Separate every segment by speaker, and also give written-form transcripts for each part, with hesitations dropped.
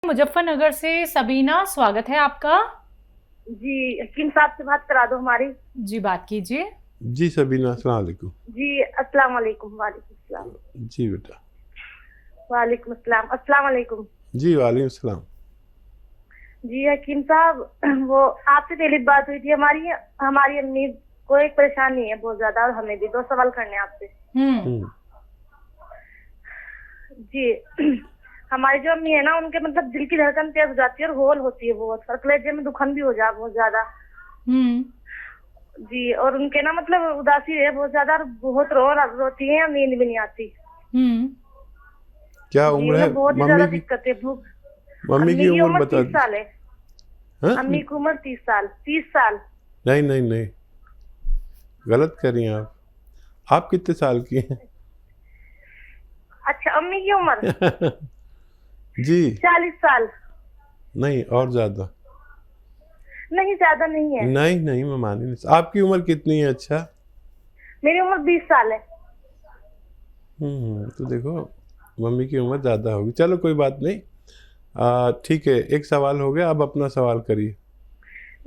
Speaker 1: मुजफ्फरनगर से सबीना, स्वागत है आपका।
Speaker 2: जी हकीम साहब से बात करा दो हमारी।
Speaker 1: जी बात कीजिए।
Speaker 3: जी सबीना, अस्सलाम वालेकुम।
Speaker 2: जी अस्सलाम वालेकुम। वालेकुम अस्सलाम।
Speaker 3: जी बेटा।
Speaker 2: वालेकुम अस्सलाम। अस्सलाम वालेकुम।
Speaker 3: जी वालेकुम सलाम।
Speaker 2: जी हकीम साहब, वो आपसे पहले बात हुई थी हमारी हमारी अम्मी को एक परेशानी है बहुत ज्यादा, और हमें भी 2 सवाल करने हैं आपसे।
Speaker 3: हम्म।
Speaker 2: जी हमारी जो अम्मी है ना, उनके मतलब दिल की धड़कन तेज हो जाती है और होल होती है बहुत, और कलेजे में दुखन भी हो जा बहुत ज्यादा। जी, और उनके ना मतलब उदासी है बहुत ज्यादा, और बहुत रोती है, नींद भी नहीं आती।
Speaker 3: क्या
Speaker 2: जी
Speaker 3: उम्र है
Speaker 2: उन्हें बहुत ही
Speaker 3: मम्मी
Speaker 2: ज्यादा
Speaker 3: की?
Speaker 2: दिक्कत है भूख।
Speaker 3: मम्मी
Speaker 2: अम्मी
Speaker 3: की
Speaker 2: की
Speaker 3: उम्र
Speaker 2: उम्र
Speaker 3: बता
Speaker 2: 30
Speaker 3: दी।
Speaker 2: साल है।
Speaker 3: हाँ?
Speaker 2: अम्मी की उम्र 30 साल। 30 साल।
Speaker 3: नहीं नहीं नहीं, गलत कर रही हैं आप कितने साल की हैं?
Speaker 2: अच्छा, अम्मी की उम्र
Speaker 3: जी
Speaker 2: 40 साल।
Speaker 3: नहीं, और ज्यादा।
Speaker 2: नहीं, ज्यादा नहीं है।
Speaker 3: नहीं नहीं, मैं मान ही नहीं। आपकी उम्र कितनी है? अच्छा।
Speaker 2: मेरी उम्र 20 साल है।
Speaker 3: तो देखो, मम्मी की उम्र ज्यादा होगी। चलो कोई बात नहीं। ठीक है, एक सवाल हो गया, अब अपना सवाल करिए।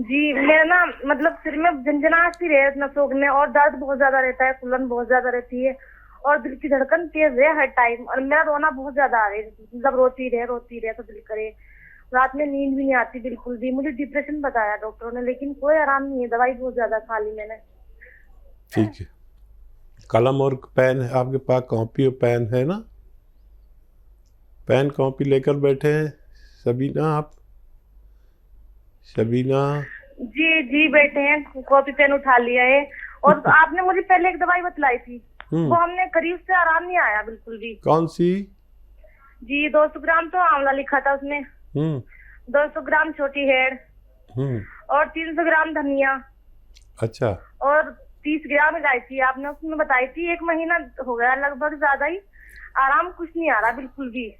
Speaker 2: जी मेरा ना मतलब सिर में झंझनाहट सी रहे नसों में, और दर्द बहुत ज्यादा रहता है, फुलन बहुत ज्यादा रहती है, और दिल की धड़कन तेज है हर टाइम, और मेरा रोना बहुत ज्यादा आ रहा है, मतलब रोती रहे तो दिल करे। रात में नींद भी नहीं आती बिल्कुल भी। मुझे डिप्रेशन बताया डॉक्टरों ने, लेकिन कोई आराम नहीं है, दवाई बहुत ज्यादा खा ली मैंने।
Speaker 3: ठीक है, कलम और पेन है आपके पास? कॉपी और पेन है ना? पेन कॉपी लेकर बैठे हैं सबीना आप? सबीना।
Speaker 2: जी जी बैठे हैं, कॉपी पेन उठा लिया है। और आपने मुझे पहले एक दवाई बतलाई थी, वो हमने करी, उससे आराम नहीं आया बिल्कुल भी।
Speaker 3: कौन सी?
Speaker 2: जी 200 ग्राम तो आंवला लिखा था उसमें। 200 ग्राम छोटी हेड़, और 300 ग्राम धनिया।
Speaker 3: अच्छा।
Speaker 2: और 30 ग्राम इलायची आपने उसमें बताई थी। 1 महीना हो गया लगभग, ज्यादा ही। आराम कुछ नहीं आ रहा बिल्कुल भी।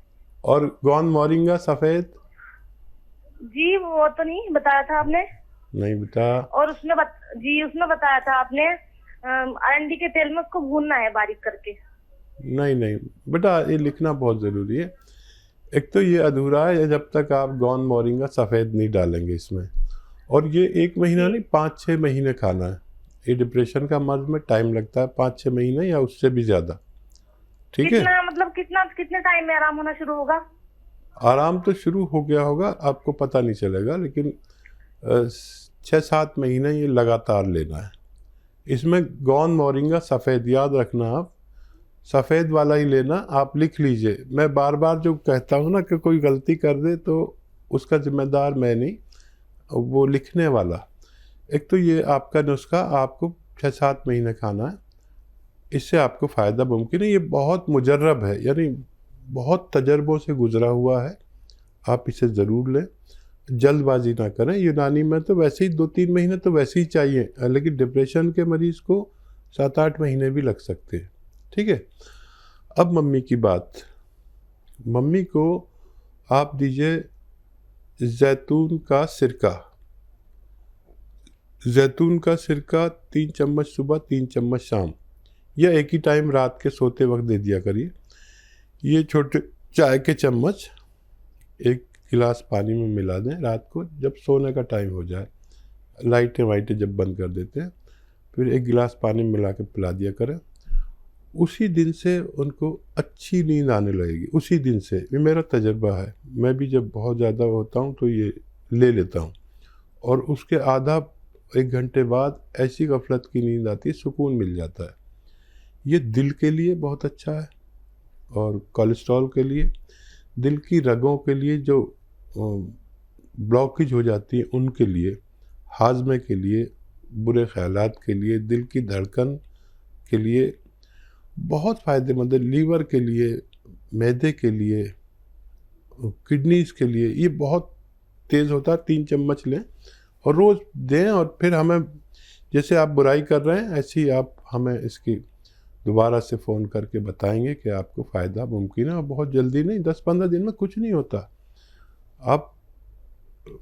Speaker 3: और गौन मोरिंगा सफेद?
Speaker 2: जी वो तो नहीं बताया था आपने।
Speaker 3: नहीं बेटा।
Speaker 2: और जी उसमें बताया था आपने अरंडी के तेल में उसको भूनना है बारीक करके।
Speaker 3: नहीं नहीं बेटा, ये लिखना बहुत ज़रूरी है। एक तो ये अधूरा है जब तक आप गौन मोरिंगा सफ़ेद नहीं डालेंगे इसमें। और ये 1 महीना नहीं, 5-6 महीने खाना है। ये डिप्रेशन का मर्ज में टाइम लगता है, 5-6 महीने या उससे भी ज़्यादा। ठीक है।
Speaker 2: कितना मतलब कितने टाइम में आराम होना शुरू होगा?
Speaker 3: आराम तो शुरू हो गया होगा, आपको पता नहीं चलेगा, लेकिन 6-7 महीने ये लगातार लेना है। इसमें गौन मोरिंगा सफ़ेद, याद रखना आप, सफ़ेद वाला ही लेना। आप लिख लीजिए। मैं बार बार जो कहता हूँ ना कि कोई गलती कर दे तो उसका जिम्मेदार मैं नहीं, वो लिखने वाला। एक तो ये आपका नुस्खा आपको 6-7 महीने खाना है, इससे आपको फ़ायदा मुमकिन है। ये बहुत मुजर्रब है, यानी बहुत तजर्बों से गुजरा हुआ है। आप इसे ज़रूर लें, जल्दबाजी ना करें। यूनानी में तो वैसे ही 2-3 महीने तो वैसे ही चाहिए, लेकिन डिप्रेशन के मरीज़ को 7-8 महीने भी लग सकते हैं। ठीक है। अब मम्मी की बात। मम्मी को आप दीजिए जैतून का सिरका। जैतून का सिरका 3 चम्मच सुबह, 3 चम्मच शाम, या एक ही टाइम रात के सोते वक्त दे दिया करिए। ये छोटे चाय के चम्मच 1 गिलास पानी में मिला दें रात को, जब सोने का टाइम हो जाए, लाइटें वाइटें जब बंद कर देते हैं, फिर 1 गिलास पानी में मिला के पिला दिया करें। उसी दिन से उनको अच्छी नींद आने लगेगी, उसी दिन से। ये मेरा तजर्बा है, मैं भी जब बहुत ज़्यादा होता हूँ तो ये ले लेता हूँ, और उसके आधा 1 घंटे बाद ऐसी गफलत की नींद आती है, सुकून मिल जाता है। ये दिल के लिए बहुत अच्छा है, और कोलेस्ट्रॉल के लिए, दिल की रगों के लिए जो ब्लॉकेज हो जाती है उनके लिए, हाजमे के लिए, बुरे ख्यालात के लिए, दिल की धड़कन के लिए बहुत फ़ायदेमंद है। लीवर के लिए, मैदे के लिए, किडनीज़ के लिए ये बहुत तेज़ होता है। 3 चम्मच लें और रोज़ दें, और फिर हमें, जैसे आप बुराई कर रहे हैं ऐसे ही आप हमें इसकी दोबारा से फ़ोन करके बताएंगे कि आपको फ़ायदा मुमकिन है। और बहुत जल्दी नहीं, 10-15 दिन में कुछ नहीं होता। आप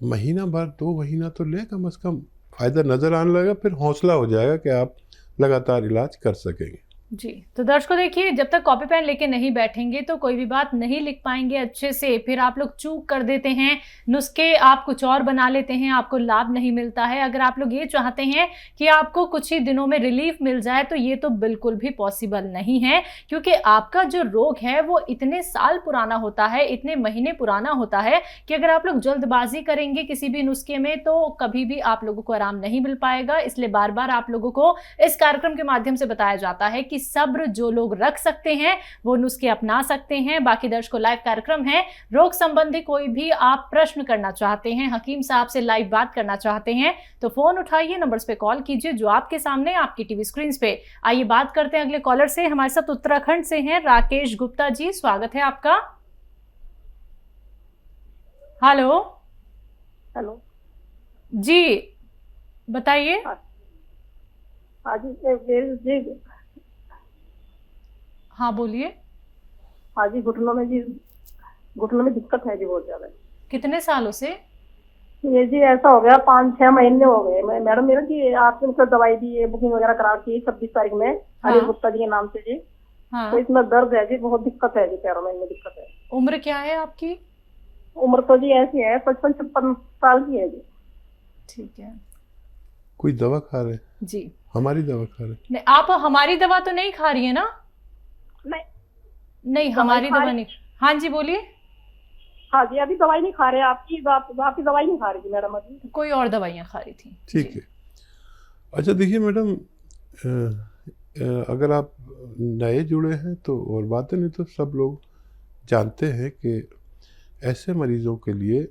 Speaker 3: महीना भर, 2 महीना तो लें कम से कम, फ़ायदा नज़र आने लगेगा, फिर हौसला हो जाएगा कि आप लगातार इलाज कर सकेंगे।
Speaker 1: जी, तो दर्शकों देखिए, जब तक कॉपी पेन लेके नहीं बैठेंगे तो कोई भी बात नहीं लिख पाएंगे अच्छे से। फिर आप लोग चूक कर देते हैं, नुस्खे आप कुछ और बना लेते हैं, आपको लाभ नहीं मिलता है। अगर आप लोग ये चाहते हैं कि आपको कुछ ही दिनों में रिलीफ मिल जाए तो ये तो बिल्कुल भी पॉसिबल नहीं है, क्योंकि आपका जो रोग है वो इतने साल पुराना होता है, इतने महीने पुराना होता है कि अगर आप लोग जल्दबाजी करेंगे किसी भी नुस्खे में तो कभी भी आप लोगों को आराम नहीं मिल पाएगा। इसलिए बार बार आप लोगों को इस कार्यक्रम के माध्यम से बताया जाता है कि सब्र जो लोग रख सकते हैं वो नुस्खे अपना सकते हैं। बाकी दर्शकों, लाइव कार्यक्रम है, रोग संबंधी कोई भी आप प्रश्न करना चाहते हैं, हकीम साहब से लाइव बात करना चाहते हैं तो फोन उठाइए, नंबर्स पे कॉल कीजिए जो आपके सामने आपकी टीवी स्क्रीन पे। आइए बात करते हैं अगले कॉलर से। हमारे साथ उत्तराखंड से हैं राकेश गुप्ता जी, स्वागत है आपका। हेलो।
Speaker 2: हेलो
Speaker 1: जी बताइए।
Speaker 2: हाँ जी
Speaker 1: हाँ बोलिए।
Speaker 2: हाँ जी, घुटनों में दिक्कत है जी, बहुत ज्यादा।
Speaker 1: कितने सालों से?
Speaker 2: ये जी ऐसा हो गया, 5-6 महीने हो गए। मैडम मेरा जी आपने मतलब दवाई दी है, बुकिंग वगैरह करा की 26 तारीख में, अनिल गुप्ता जी के नाम से जी।
Speaker 1: हाँ।
Speaker 2: तो इसमें दर्द है जी, बहुत दिक्कत है जी, पैरों में दिक्कत है।
Speaker 1: उम्र क्या है आपकी?
Speaker 2: उम्र तो जी ऐसी है 55-56 साल की है जी।
Speaker 1: ठीक है।
Speaker 3: कोई दवा खा रहे हैं?
Speaker 1: जी
Speaker 3: हमारी दवा खा रहे हैं?
Speaker 1: नहीं, आप हमारी दवा तो नहीं खा रही है ना? नहीं हमारी दवा नहीं। हाँ जी बोलिए।
Speaker 2: हाँ जी, अभी दवाई नहीं खा रहे, आपकी दवाई नहीं खा रही थी मैडम, अभी
Speaker 1: कोई और दवाइयाँ खा रही थी।
Speaker 3: ठीक है। अच्छा देखिए मैडम, अगर आप नए जुड़े हैं तो और बात है, नहीं तो सब लोग जानते हैं कि ऐसे मरीज़ों के लिए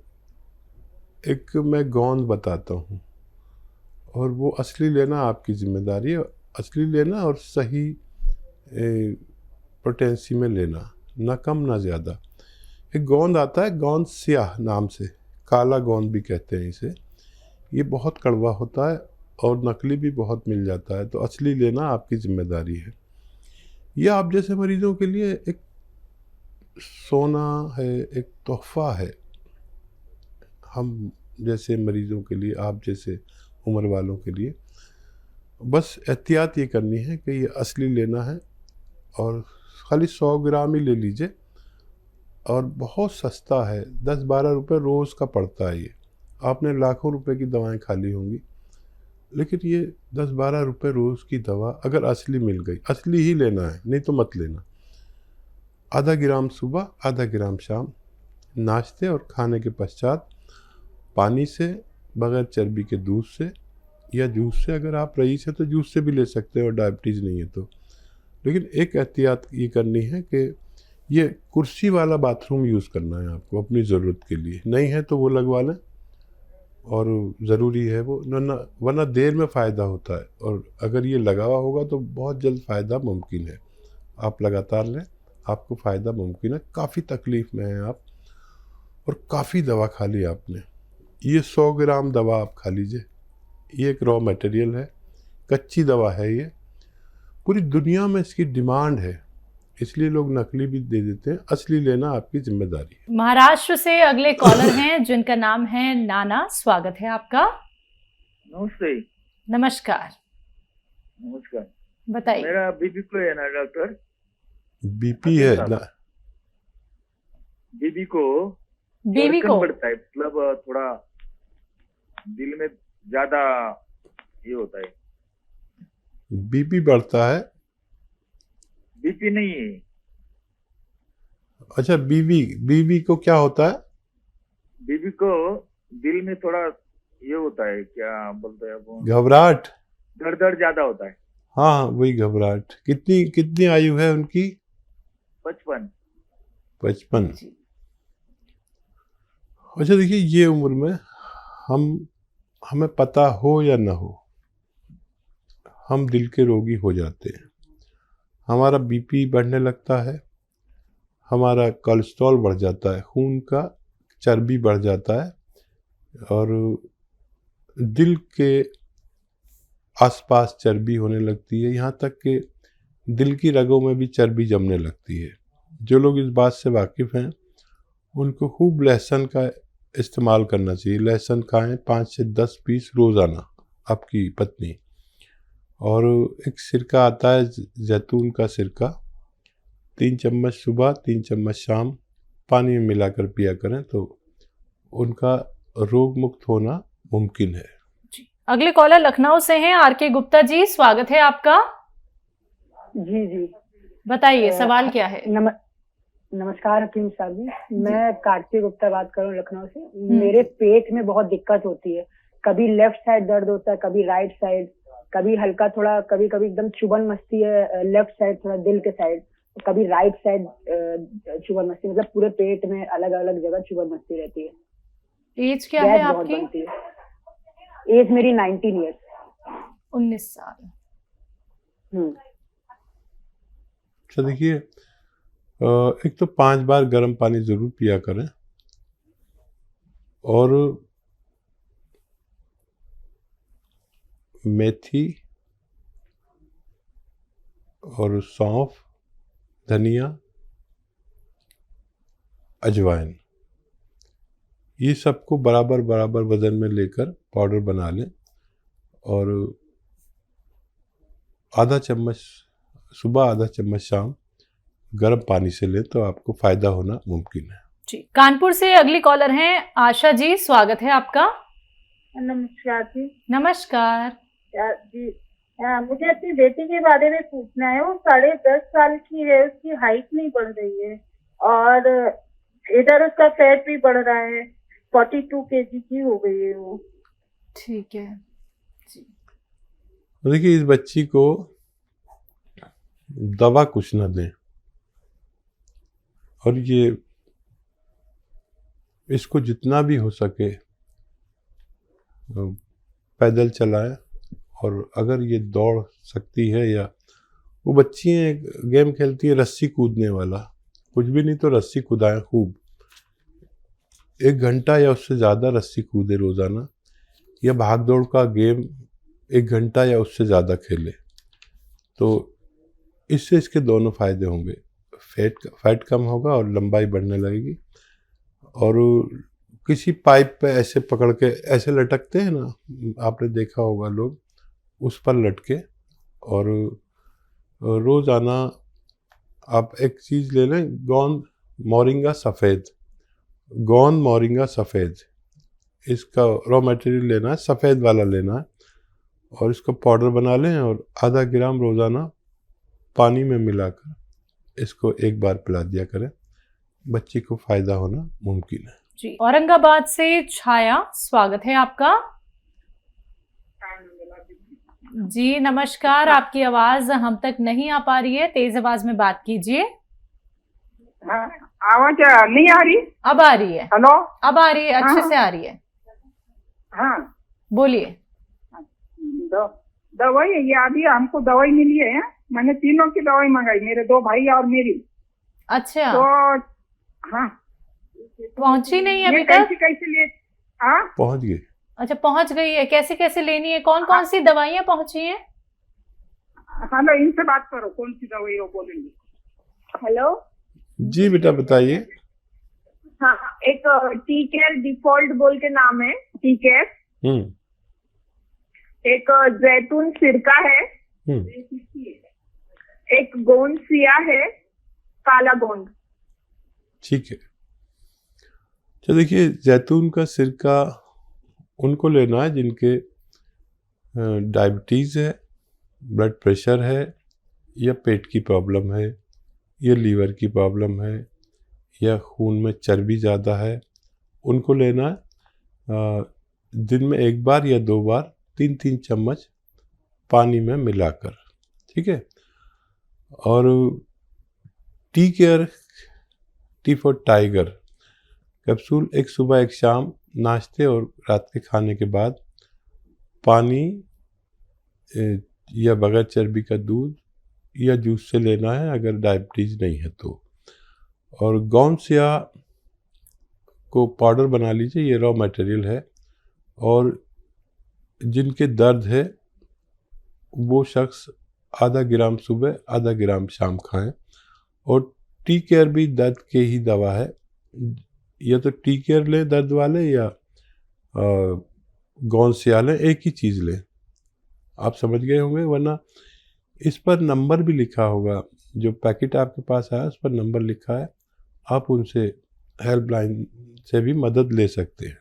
Speaker 3: एक मैं गोंद बताता हूँ और वो असली लेना आपकी जिम्मेदारी है। असली लेना और सही पोटेंसी में लेना, ना कम ना ज़्यादा। एक गोंद आता है, गोंद स्याह नाम से, काला गोंद भी कहते हैं इसे। ये बहुत कड़वा होता है और नकली भी बहुत मिल जाता है, तो असली लेना आपकी जिम्मेदारी है। यह आप जैसे मरीज़ों के लिए एक सोना है, एक तोहफा है। हम जैसे मरीज़ों के लिए, आप जैसे उम्र वालों के लिए बस एहतियात ये करनी है कि ये असली लेना है और खाली 100 ग्राम ही ले लीजिए और बहुत सस्ता है, 10-12 रुपये रोज़ का पड़ता है। ये आपने लाखों रुपए की दवाएं खा ली होंगी, लेकिन ये 10-12 रुपये रोज़ की दवा अगर असली मिल गई, असली ही लेना है, नहीं तो मत लेना। आधा ग्राम सुबह, आधा ग्राम शाम, नाश्ते और खाने के पश्चात, पानी से, बगैर चर्बी के दूध से या जूस से। अगर आप रईस है तो जूस से भी ले सकते हो और डायबिटीज़ नहीं है तो। लेकिन एक एहतियात ये करनी है कि ये कुर्सी वाला बाथरूम यूज़ करना है आपको अपनी ज़रूरत के लिए। नहीं है तो वो लगवा लें, और ज़रूरी है वो, वरना देर में फ़ायदा होता है, और अगर ये लगा हुआ होगा तो बहुत जल्द फ़ायदा मुमकिन है। आप लगातार लें, आपको फ़ायदा मुमकिन है। काफ़ी तकलीफ़ में हैं आप और काफ़ी दवा खा ली आपने। ये 100 ग्राम दवा आप खा लीजिए। ये एक रॉ मटेरियल है, कच्ची दवा है। ये पूरी दुनिया में इसकी डिमांड है, इसलिए लोग नकली भी दे देते हैं। असली लेना आपकी जिम्मेदारी है।
Speaker 1: महाराष्ट्र से अगले कॉलर हैं जिनका नाम है नाना, स्वागत है आपका।
Speaker 4: नमस्ते।
Speaker 1: नमस्कार।
Speaker 4: नमस्कार।
Speaker 1: बताइए।
Speaker 4: मेरा बीपी को है ना डॉक्टर?
Speaker 3: बीपी है ना?
Speaker 4: बीबी को
Speaker 1: बीवी को
Speaker 4: बढ़ता है, मतलब थोड़ा दिल में ज्यादा ये होता है।
Speaker 3: बीपी बढ़ता है?
Speaker 4: बीपी नहीं है।
Speaker 3: अच्छा, बीवी को क्या होता है?
Speaker 4: बीबी को दिल में थोड़ा ये होता है, क्या बोलते हैं वो,
Speaker 3: घबराहट।
Speaker 4: दर्द ज्यादा होता है।
Speaker 3: हाँ वही घबराहट। कितनी आयु है उनकी? 55। अच्छा देखिए, ये उम्र में हमें पता हो या ना हो, हम दिल के रोगी हो जाते हैं। हमारा बीपी बढ़ने लगता है, हमारा कोलेस्ट्रॉल बढ़ जाता है, खून का चर्बी बढ़ जाता है, और दिल के आसपास चर्बी होने लगती है। यहाँ तक कि दिल की रगों में भी चर्बी जमने लगती है। जो लोग इस बात से वाकिफ़ हैं उनको खूब लहसुन का इस्तेमाल करना चाहिए। लहसुन खाएं 5 से 10 पीस रोज़ाना, आपकी पत्नी, और एक सिरका आता है जैतून का सिरका, 3 चम्मच सुबह 3 चम्मच शाम पानी में मिलाकर पिया करें तो उनका रोग मुक्त होना मुमकिन है।
Speaker 1: अगले कॉलर लखनऊ से हैं आर.के. गुप्ता जी, स्वागत है आपका।
Speaker 5: जी जी
Speaker 1: बताइए सवाल क्या है।
Speaker 5: नमस्कार हकीम साहब जी, मैं कार्तिक गुप्ता बात कर रहा हूँ लखनऊ से। मेरे पेट में बहुत दिक्कत होती है, कभी लेफ्ट साइड दर्द होता है, कभी राइट साइड, कभी हल्का थोड़ा, कभी कभी एकदम चुभन मचती है लेफ्ट साइड थोड़ा दिल के साइड, कभी राइट साइड चुभन मचती, मतलब पूरे पेट में अलग अलग जगह चुभन मचती रहती है।
Speaker 1: एज क्या है
Speaker 5: गैस बहुत
Speaker 1: आपकी?
Speaker 5: बनती है। एज मेरी 19 ईयर्स।
Speaker 1: 19 साल।
Speaker 3: अच्छा देखिए, एक तो 5 बार गर्म पानी ज़रूर पिया करें और मेथी और सौंफ, धनिया, अजवाइन, ये सबको बराबर बराबर वजन में लेकर पाउडर बना लें और आधा चम्मच सुबह आधा चम्मच शाम गर्म पानी से लें तो आपको फायदा होना मुमकिन है।
Speaker 1: जी, कानपुर से अगली कॉलर हैं आशा जी, स्वागत है आपका।
Speaker 2: नमस्कार जी।
Speaker 1: नमस्कार
Speaker 2: जी, मुझे अपनी बेटी के बारे में पूछना है। वो 10.5 साल की है, उसकी हाइट नहीं बढ़ रही है और इधर उसका फैट भी बढ़ रहा है, 42 kg की हो गई है वो।
Speaker 1: ठीक है जी।
Speaker 3: देखिए, इस बच्ची को दवा कुछ ना दें और ये इसको जितना भी हो सके पैदल चलाएं और अगर ये दौड़ सकती है, या वो बच्ची हैं गेम खेलती है रस्सी कूदने वाला, कुछ भी नहीं तो रस्सी कूदाएं खूब, 1 घंटा या उससे ज़्यादा रस्सी कूदे रोज़ाना, या भाग दौड़ का गेम 1 घंटा या उससे ज़्यादा खेले तो इससे इसके दोनों फायदे होंगे, फैट कम होगा और लंबाई बढ़ने लगेगी। और किसी पाइप पे ऐसे पकड़ के ऐसे लटकते हैं ना, आपने देखा होगा लोग, उस पर लटके और रोज़ाना आप एक चीज़ ले लें, गोंद मोरिंगा सफ़ेद, गोंद मोरिंगा सफ़ेद, इसका रॉ मटेरियल लेना है, सफ़ेद वाला लेना है और इसको पाउडर बना लें और आधा ग्राम रोज़ाना पानी में मिलाकर इसको 1 बार पिला दिया करें, बच्ची को फ़ायदा होना मुमकिन है।
Speaker 1: जी, औरंगाबाद से छाया, स्वागत है आपका। जी नमस्कार, आपकी आवाज हम तक नहीं आ पा रही है, तेज आवाज में बात कीजिए।
Speaker 6: आवाज नहीं आ रही?
Speaker 1: अब आ रही है।
Speaker 6: हेलो,
Speaker 1: अब आ रही है, अच्छे से आ रही है।
Speaker 6: हाँ
Speaker 1: बोलिए।
Speaker 6: दवाई ये अभी हमको दवाई मिली है, मैंने तीनों की दवाई मंगाई, मेरे 2 भाई और मेरी।
Speaker 1: अच्छा,
Speaker 6: तो हाँ,
Speaker 1: पहुंची नहीं है
Speaker 6: ये
Speaker 1: अभी तक?
Speaker 6: कैसे लिए? हाँ
Speaker 3: पहुंच गई।
Speaker 1: अच्छा, पहुंच गई है, कैसे कैसे लेनी है, कौन कौन सी दवाइयाँ पहुंची हैं?
Speaker 6: हेलो, इनसे बात करो, कौन सी दवाई वो बोलेंगे।
Speaker 2: हेलो
Speaker 3: जी बेटा बताइए।
Speaker 2: हाँ, एक टी केयर डिफॉल्ट बोल के नाम है, टी केयर। एक जैतून सिरका है, एक गोंद सिया है, काला गोंद।
Speaker 3: ठीक है, तो देखिए जैतून का सिरका उनको लेना है जिनके डायबिटीज़ है, ब्लड प्रेशर है, या पेट की प्रॉब्लम है, या लीवर की प्रॉब्लम है, या खून में चर्बी ज़्यादा है, उनको लेना है दिन में 1 बार या 2 बार 3-3 चम्मच पानी में मिलाकर, ठीक है। और tea care, T for tiger capsule, एक सुबह एक शाम नाश्ते और रात के खाने के बाद पानी या बगैर चर्बी का दूध या जूस से लेना है अगर डायबिटीज़ नहीं है तो। और गोंद सिया को पाउडर बना लीजिए, ये रॉ मटेरियल है, और जिनके दर्द है वो शख्स आधा ग्राम सुबह आधा ग्राम शाम खाएं। और टी केयर भी दर्द के ही दवा है, या तो टी केयर लें दर्द वाले या गोंद सिया लें, एक ही चीज़ लें। आप समझ गए होंगे, वरना इस पर नंबर भी लिखा होगा, जो पैकेट आपके पास आया उस पर नंबर लिखा है, आप उनसे हेल्पलाइन से भी मदद ले सकते हैं।